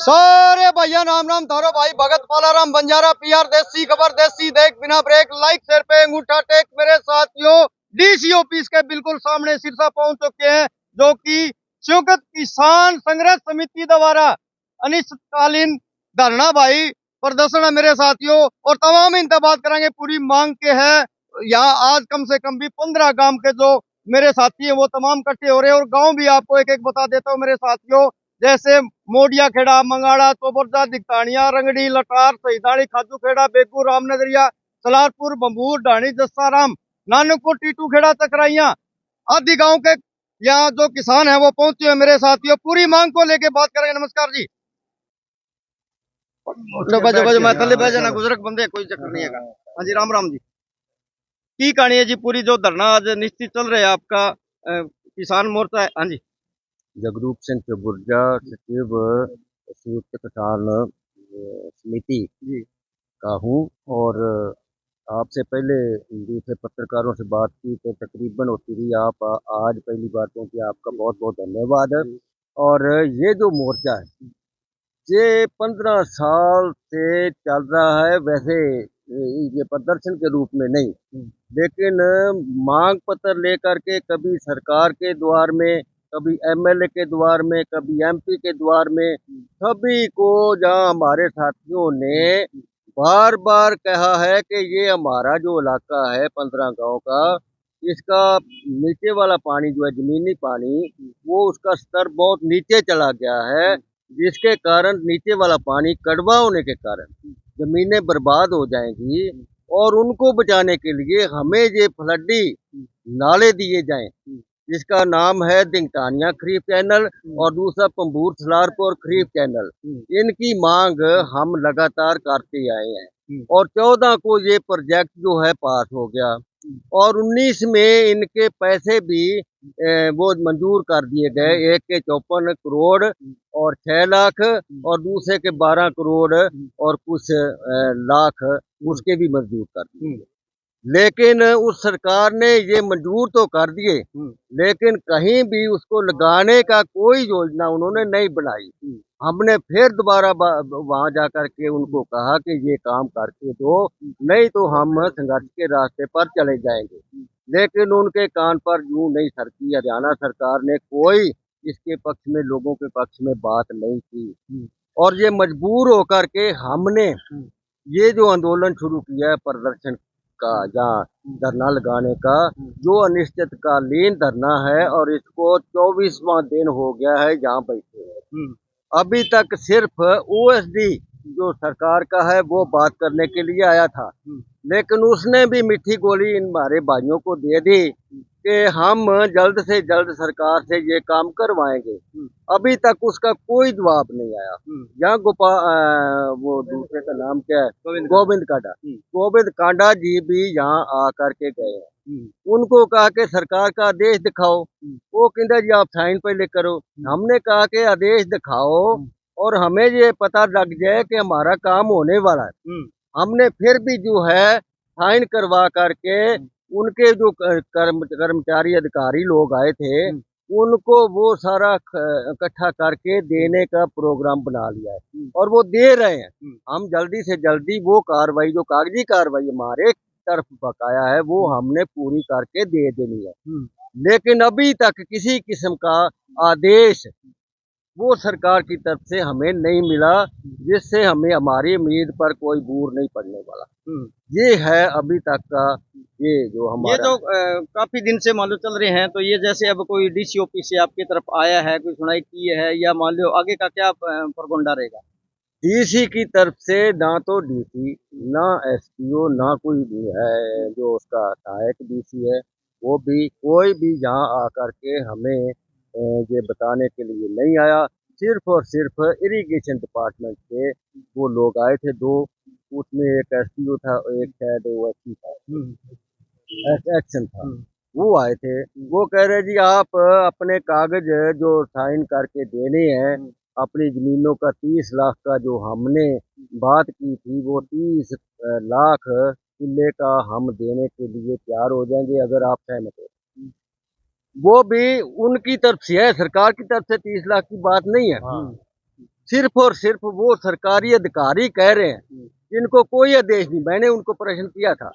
सारे भैया नाम नाम थारो भाई भगत पालाराम बंजारा पीआर देसी खबर देसी देख बिना ब्रेक लाइक शेयर पे अंगूठा टेक मेरे साथियों। डीसी ऑफिस के बिल्कुल सामने सिरसा पहुंच चुके हैं, जो कि संयुक्त किसान संघर्ष समिति द्वारा अनिश्चितकालीन धरना भाई प्रदर्शन है मेरे साथियों। और तमाम इनसे बात करेंगे, पूरी मांग के है यहाँ आज कम से कम भी 15 गांव के जो मेरे साथी हैं वो तमाम इकट्ठे हो रहे हैं। और गांव भी आपको एक एक बता देता हूँ मेरे साथियों, जैसे मोडिया खेड़ा, मंगाड़ा, चोबरदा, दिगतानिया, रंगड़ी, लटार, सहीदाड़ी, खाजू खेड़ा, बेगू, रामनगरिया, सलारपुर, बंबूर, ढाणी, जस्साराम, नानकपुर, टीटू खेड़ा, चकराइया आदि गांव के यहाँ जो किसान है वो पहुंचे हैं मेरे साथियों। पूरी मांग को लेके बात करेंगे। नमस्कार जी। मैं थले बह जाना गुजरक बंदे कोई चक्कर नहीं है। हाँ जी, राम राम जी। की कहानी है जी पूरी जो धरना आज निश्चित चल रहा है आपका किसान मोर्चा है? हाँ जी। जगरूप सिंह चबुर्जा, सचिव संयुक्त किसान समिति का हूँ। और आपसे पहले दूसरे पत्रकारों से बात की तो तकरीबन होती रही, आप आज पहली बार पहुंचे, आपका बहुत बहुत धन्यवाद। और ये जो मोर्चा है ये 15 साल से चल रहा है, वैसे ये प्रदर्शन के रूप में नहीं, लेकिन मांग पत्र लेकर के कभी सरकार के द्वार में, कभी एमएलए के द्वार में, कभी एमपी के द्वार में, सभी को जहां हमारे साथियों ने बार बार कहा है कि ये हमारा जो इलाका है 15 गांव का, इसका नीचे वाला पानी जो है जमीनी पानी, वो उसका स्तर बहुत नीचे चला गया है, जिसके कारण नीचे वाला पानी कड़वा होने के कारण जमीनें बर्बाद हो जाएंगी। और उनको बचाने के लिए हमें ये फ्लडी नाले दिए जाएं, जिसका नाम है दिंगतानिया खरीफ चैनल और दूसरा पंबूर सलारपुर खरीफ चैनल। इनकी मांग हम लगातार करते आए हैं और 14 को ये प्रोजेक्ट जो है पास हो गया और 19 में इनके पैसे भी वो मंजूर कर दिए गए। एक के 54 करोड़ और 6 लाख और दूसरे के 12 करोड़ और कुछ लाख उसके भी मंजूर कर दिए। लेकिन उस सरकार ने ये मंजूर तो कर दिए, लेकिन कहीं भी उसको लगाने का कोई योजना उन्होंने नहीं बनाई। हमने फिर दोबारा वहां जाकर के उनको कहा कि ये काम करके दो, नहीं तो हम संघर्ष के रास्ते पर चले जाएंगे। लेकिन उनके कान पर यूं नहीं सरकी। हरियाणा सरकार ने कोई इसके पक्ष में, लोगों के पक्ष में बात नहीं की और ये मजबूर होकर के हमने ये जो आंदोलन शुरू किया है प्रदर्शन का, जहाँ धरना लगाने का, जो अनिश्चितकालीन धरना है और इसको 24वां दिन हो गया है जहाँ बैठे हैं। अभी तक सिर्फ ओएसडी जो सरकार का है वो बात करने के लिए आया था, लेकिन उसने भी मीठी गोली इन हमारे भाइयों को दे दी कि हम जल्द से जल्द सरकार से ये काम करवाएंगे। अभी तक उसका कोई जवाब नहीं आया। यहाँ वो दूसरे का नाम क्या है, गोविंद कांडा जी भी यहाँ आकर के गए हैं। उनको कहा कि सरकार का आदेश दिखाओ, वो कहते जी आप साइन पहले करो। हमने कहा कि आदेश दिखाओ और हमें ये पता लग जाए कि हमारा काम होने वाला है। हमने फिर भी जो है साइन करवा करके उनके जो कर्मचारी अधिकारी लोग आए थे उनको वो सारा इकट्ठा करके देने का प्रोग्राम बना लिया है और वो दे रहे हैं। हम जल्दी से जल्दी वो कार्रवाई, जो कागजी कार्रवाई हमारे तरफ बकाया है, वो हमने पूरी करके दे देनी है। लेकिन अभी तक किसी किस्म का आदेश वो सरकार की तरफ से हमें नहीं मिला, जिससे हमें हमारी उम्मीद पर कोई बूर नहीं पड़ने वाला। ये है अभी तक का ये जो हमारा, ये जो काफी दिन से मान लो चल रहे हैं, तो ये जैसे अब कोई डीसी ऑफिस से आपकी तरफ आया है, कोई सुनाई की है, या मान लो आगे का क्या प्रगोंडा रहेगा? डीसी की तरफ से ना तो डीसी ना एसपीओ ना कोई भी है जो उसका सहायक डीसी है, वो भी कोई भी यहाँ आकर के हमें ये बताने के लिए नहीं आया। सिर्फ और सिर्फ इरिगेशन डिपार्टमेंट से वो लोग आए थे, दो, उसमें एक एसपीओ था, एक शायद ओएसपी था, एक्शन था, वो आए थे। वो कह रहे जी आप अपने कागज जो साइन करके देने हैं, अपनी जमीनों का 30 लाख का जो हमने बात की थी, वो 30 लाख किले का हम देने के लिए तैयार हो जाएंगे अगर आप सहमत हो। वो भी उनकी तरफ से है, सरकार की तरफ से 30 लाख की बात नहीं है। सिर्फ और सिर्फ वो सरकारी अधिकारी कह रहे हैं, जिनको कोई आदेश नहीं। मैंने उनको प्रश्न किया था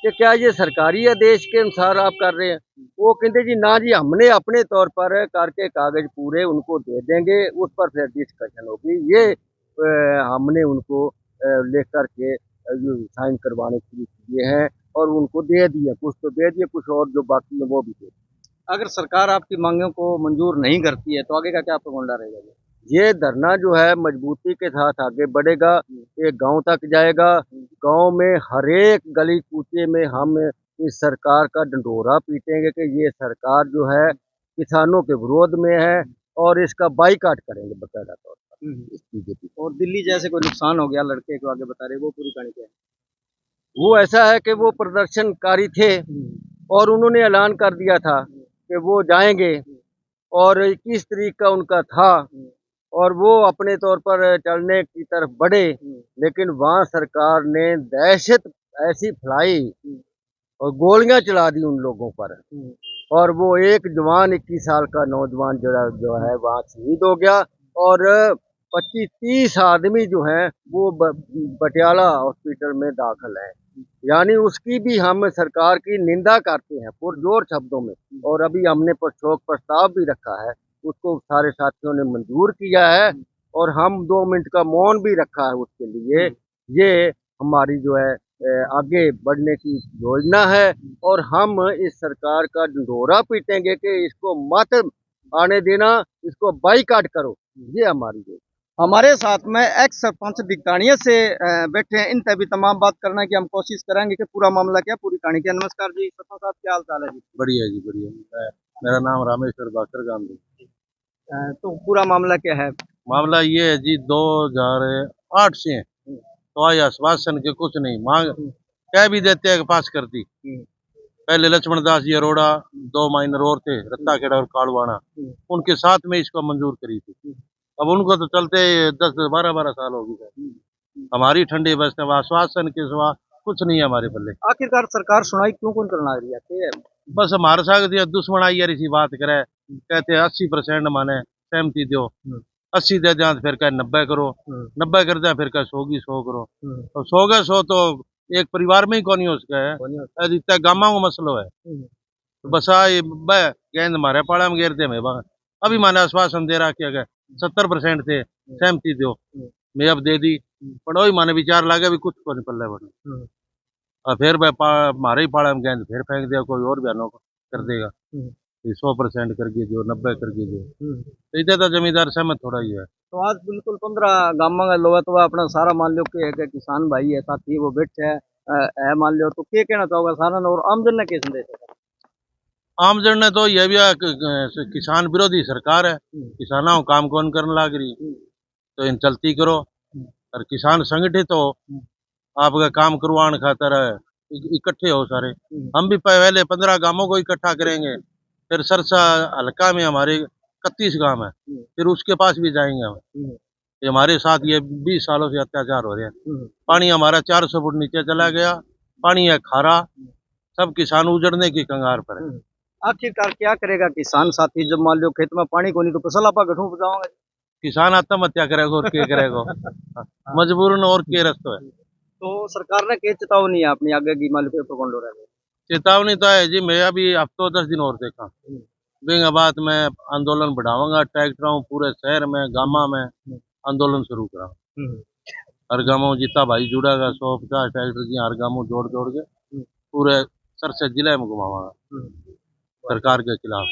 कि क्या ये सरकारी आदेश के अनुसार आप कर रहे हैं? वो कहते जी ना जी, हमने अपने तौर पर करके कागज पूरे उनको दे देंगे, उस पर फिर डिस्कशन होगी। ये हमने उनको लिख करके साइन करवाने के लिए किए हैं और उनको दे दिए, कुछ तो दे दिए, कुछ और जो बाकी है वो भी दे। अगर सरकार आपकी मांगों को मंजूर नहीं करती है तो आगे का क्या प्रोग्राम रहेगा? ये धरना जो है मजबूती के साथ आगे बढ़ेगा, ये गांव तक जाएगा। गांव में हर एक गली कूचे में हम इस सरकार का डंडोरा पीटेंगे कि ये सरकार जो है किसानों के विरोध में है और इसका बाइकाट करेंगे बकायदा तौर पर इस बीजेपी। और दिल्ली जैसे कोई नुकसान हो गया लड़के को आगे बता रहे, वो पूरी कहानी क्या है? वो ऐसा है कि वो प्रदर्शनकारी थे और उन्होंने ऐलान कर दिया था कि वो जाएंगे और 21 तारीख का उनका था और वो अपने तौर पर चलने की तरफ बढ़े, लेकिन वहाँ सरकार ने दहशत ऐसी फैलाई और गोलियां चला दी उन लोगों पर और वो एक जवान 21 साल का नौजवान जो है वहाँ शहीद हो गया और 25-30 आदमी जो हैं वो पटियाला हॉस्पिटल में दाखिल हैं। यानी उसकी भी हम सरकार की निंदा करते हैं पुरजोर शब्दों में और अभी हमने शोक प्रस्ताव भी रखा है, उसको सारे साथियों ने मंजूर किया है और हम 2 मिनट का मौन भी रखा है उसके लिए। ये हमारी जो है आगे बढ़ने की योजना है और हम इस सरकार का ढिंढोरा पीटेंगे कि इसको मत आने देना, इसको बाइकाट करो। ये हमारी योजना। हमारे साथ में एक्स सरपंच दिगतानिया से बैठे हैं, इनसे भी तमाम बात करने की हम कोशिश करेंगे कि पूरा मामला क्या, पूरी कहानी क्या। नमस्कार जी सरपंच साहब, क्या हाल चाल है जी? बढ़िया जी बढ़िया। मेरा नाम रामेश्वर बाकर गांधी। तो पूरा मामला क्या है? मामला ये है जी, 2008 से तो आज आश्वासन के कुछ नहीं मांग कह भी देते हैं कि पास कर दी। पहले लक्ष्मण दास जी अरोड़ा 2 माइनर और थे, रत्ताखेड़ा और कालवाना, उनके साथ में इसको मंजूर करी थी। अब उनको तो चलते 10-12 साल हो गए। हमारी ठंडी बस में आश्वासन के सिवा कुछ नहीं है हमारे पल्ले। आखिरकार सरकार सुनाई क्यों कौन करना रही है? बस हमारे साथ दुश्मन आई यार इसी बात करे, कहते 80% माने सहमति दो, 80 दे दें फिर कह 90 करो, 90 कर दें फिर कह 100 की 100 करो। तो 100 का 100 तो एक परिवार में ही कौन हो सका है, इतना गामा को मसलो है। तो बस गेंद मारे पाड़ा में घेर दे में अभी माने आश्वासन दे रहा कि 70% थे सहमति दो, मैं अब दे दी पर वही माने विचार लागे भी कुछ को नहीं पल्ले बने और फिर मारे ही पाड़ा में गेंद फिर फेंक दिया, कोई और बयानों कर देगा 100% कर दो, 90 कर दो। तो इधर तो जमींदार सहमत थोड़ा ही है। तो आज बिल्कुल 15 गामा लोग तो अपना सारा मान लो कि किसान भाई है साथी वो बैठे है मान लो, तो क्या कहना चाहोगे सारा और आमजन ने क्या संदेश है? आमजन ने तो यह भी किसान विरोधी सरकार है, किसानों को काम कौन करने लग रही, तो इन चलती करो और किसान संगठित हो, आपका काम करवाने खातर इकट्ठे हो सारे। हम भी पहले 15 गांवों को इकट्ठा करेंगे, फिर सरसा हल्का में हमारे 31 गांव है, फिर उसके पास भी जाएंगे हम। ये हमारे साथ ये 20 सालों से अत्याचार हो रहे हैं। पानी हमारा 400 फुट नीचे चला गया, पानी है खारा, सब किसान उजड़ने की कंगार पर है। आखिरकार क्या करेगा किसान साथी जब मान लो खेत में पानी को नहीं तो फसल आपा घटू बचाओगे? किसान आत्महत्या करेगा और क्या करेगा, मजबूरन और के रास्ते है। तो सरकार ने क्या चेतावनी है अपनी आगे की मान लो पेपर कौन लो रहा है? चेतावनी तो है जी, मैं अभी हफ्तों 10 दिन और देखा बाद में आंदोलन बढ़ाऊंगा, ट्रैक्टरों पूरे शहर में गामा में आंदोलन शुरू करा। हर गांव जितना भाई जुड़ेगा 150 ट्रैक्टर की हर गांव जोड़ जोड़ के पूरे सरसे जिले में घुमाऊंगा सरकार के खिलाफ।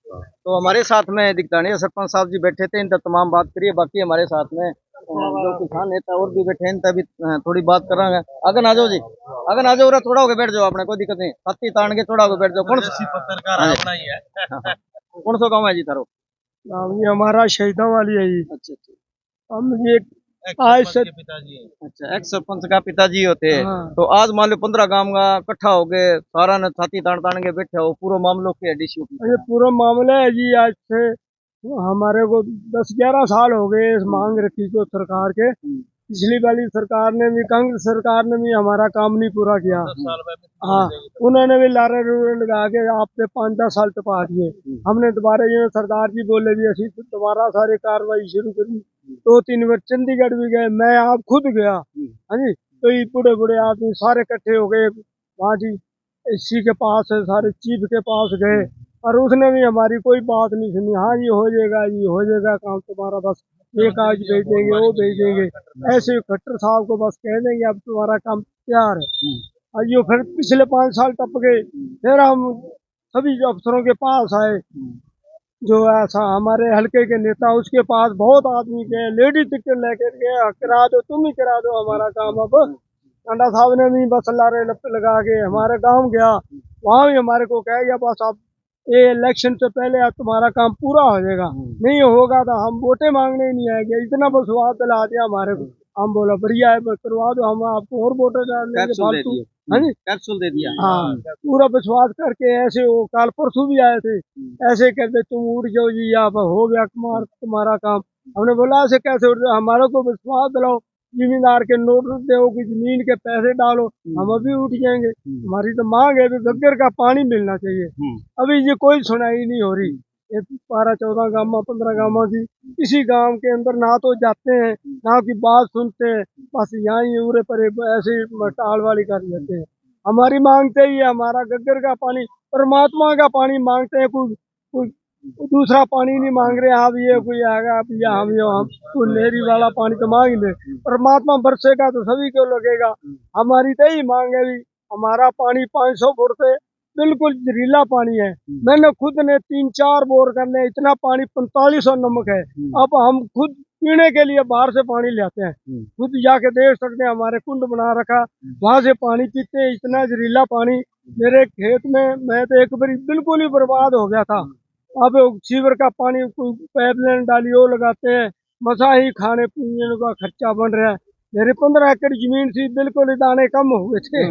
तो हमारे साथ में दिगतानिया सरपंच साहब जी बैठे थे, इनका तमाम बात करिए। बाकी हमारे साथ में जो किसान नेता और भी बैठे हैं, इनसे भी थोड़ी बात करांगे। अगन आ जाओ जी, अगन आ जाओ, थोड़ा होकर बैठ जाओ, अपने कोई दिक्कत नहीं, छाती तान के थोड़ा होकर बैठ जाओ। कौन पत्रकार कौन सा गाँव है जी थारो? ये हमारा शहीदा वाली है जी। अच्छा हम ये आज से अच्छा एक्स सरपंच का पिताजी होते हैं। हाँ। तो आज मान लो 15 गांव का इकट्ठा हो गए, सारा ने छाती तान तान के बैठे हो, पूरा मामलो क्या डीसी ये पूरा मामला है जी। आज से हमारे को 10-11 साल हो गए इस मांग रखी को सरकार के पिछली वाली सरकार ने भी, कांग्रेस सरकार ने भी हमारा काम नहीं पूरा किया। हाँ, उन्होंने भी लारे रूरे लगा के आपने 5-10 साल टपा दिए। हमने दोबारा ये सरदार जी बोले भी असी तो दोबारा सारी कार्रवाई शुरू करी। 2-3 बार चंडीगढ़ भी गए, मैं आप खुद गया। हाँ जी, तो ये बूढ़े बूढ़े आदमी सारे इकट्ठे हो गए वहाँ जी इसी के पास, सारे चीफ के पास गए, और उसने भी हमारी कोई बात नहीं सुनी। हाँ ये हो जाएगा काम तुम्हारा, बस ये कागज भेज देंगे, वो भेज देंगे, ऐसे खट्टर साहब को बस कह देंगे अब तुम्हारा काम तैयार है। और ये फिर पिछले 5 साल टप गए, फिर हम सभी अफसरों के पास आए, जो ऐसा हमारे हल्के के नेता, उसके पास बहुत आदमी गए, लेडी टिकट लेकर गए, करा दो, तुम ही करा दो हमारा काम। अब टांडा साहब ने भी बस लारे लप लगा के हमारे गांव गया, वहां भी हमारे को कह गया बस अब ये इलेक्शन से पहले अब तुम्हारा काम पूरा हो जाएगा, नहीं होगा तो हम वोटें मांगने नहीं आएंगे। इतना विश्वास दिला दिया हमारे को। हम बोला बढ़िया है, करवा दो, हम आपको और वोटें डाल देंगे फालतू। हाँ जी, कैप्सूल दे दिया। हाँ, पूरा विश्वास करके ऐसे वो कल परसों भी आए थे, ऐसे कहते तुम उठ जाओ जी, आप हो गया तुम्हारा काम। हमने बोला ऐसे कैसे उठ जाओ, हमारे को विश्वास दिलाओ, जिम्मेदार के नोट दो कि जमीन के पैसे डालो, हम अभी उठ जाएंगे। हमारी तो मांग है अभी गग्गर का पानी मिलना चाहिए। अभी ये कोई सुनाई नहीं हो रही। ये 12-14 गांव 15 गांव की, इसी गांव के अंदर ना तो जाते हैं ना की बात सुनते हैं, बस यहाँ ही उरे पर ऐसे टाल वाली कर लेते हैं। हमारी मांगते ही है हमारा गग्गर का पानी, परमात्मा का पानी मांगते हैं, कोई दूसरा पानी नहीं मांग रहे। आप ये कोई आएगा आप या हम कोई नहरी वाला पानी तो मांग ले, परमात्मा बरसेगा तो सभी को लगेगा। हमारी तो ही मांग है, हमारा पानी 500 फुट से बिल्कुल जहरीला पानी है। मैंने खुद ने 3-4 बोर करने, इतना पानी 4500 नमक है। अब हम खुद पीने के लिए बाहर से पानी लाते हैं, खुद जाके देख सकते हैं, हमारे कुंड बना रखा, वहां से पानी पीते हैं। इतना जहरीला पानी मेरे खेत में, मैं तो एक बार बिल्कुल ही बर्बाद हो गया था। अब सीवर का पानी पाइपलाइन डाली वो लगाते हैं, मसा ही खाने पीने का खर्चा बन रहा है। मेरे 15 एकड़ जमीन थी, बिल्कुल दाने कम हुए थे।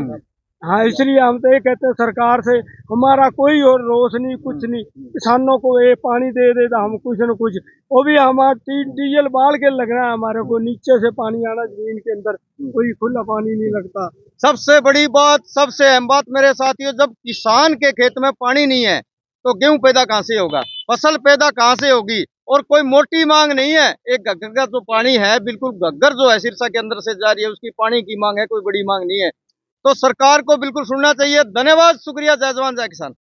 हाँ, इसलिए हम तो ये कहते हैं सरकार से, हमारा कोई और रोष नहीं, कुछ नहीं, किसानों को ये पानी दे दे तो हम कुछ न कुछ, वो भी हमारा डीजल बाल के लगना है, हमारे को नीचे से पानी आना जमीन के अंदर, कोई खुला पानी नहीं लगता। सबसे बड़ी बात, सबसे अहम बात मेरे साथियों, जब किसान के खेत में पानी नहीं है तो गेहूं पैदा कहां से होगा, फसल पैदा कहां से होगी। और कोई मोटी मांग नहीं है, एक गग्गर का जो पानी है, बिल्कुल गग्गर जो है सिरसा के अंदर से जा रही है, उसकी पानी की मांग है, कोई बड़ी मांग नहीं है। तो सरकार को बिल्कुल सुनना चाहिए। धन्यवाद, शुक्रिया, जय जवान जय किसान।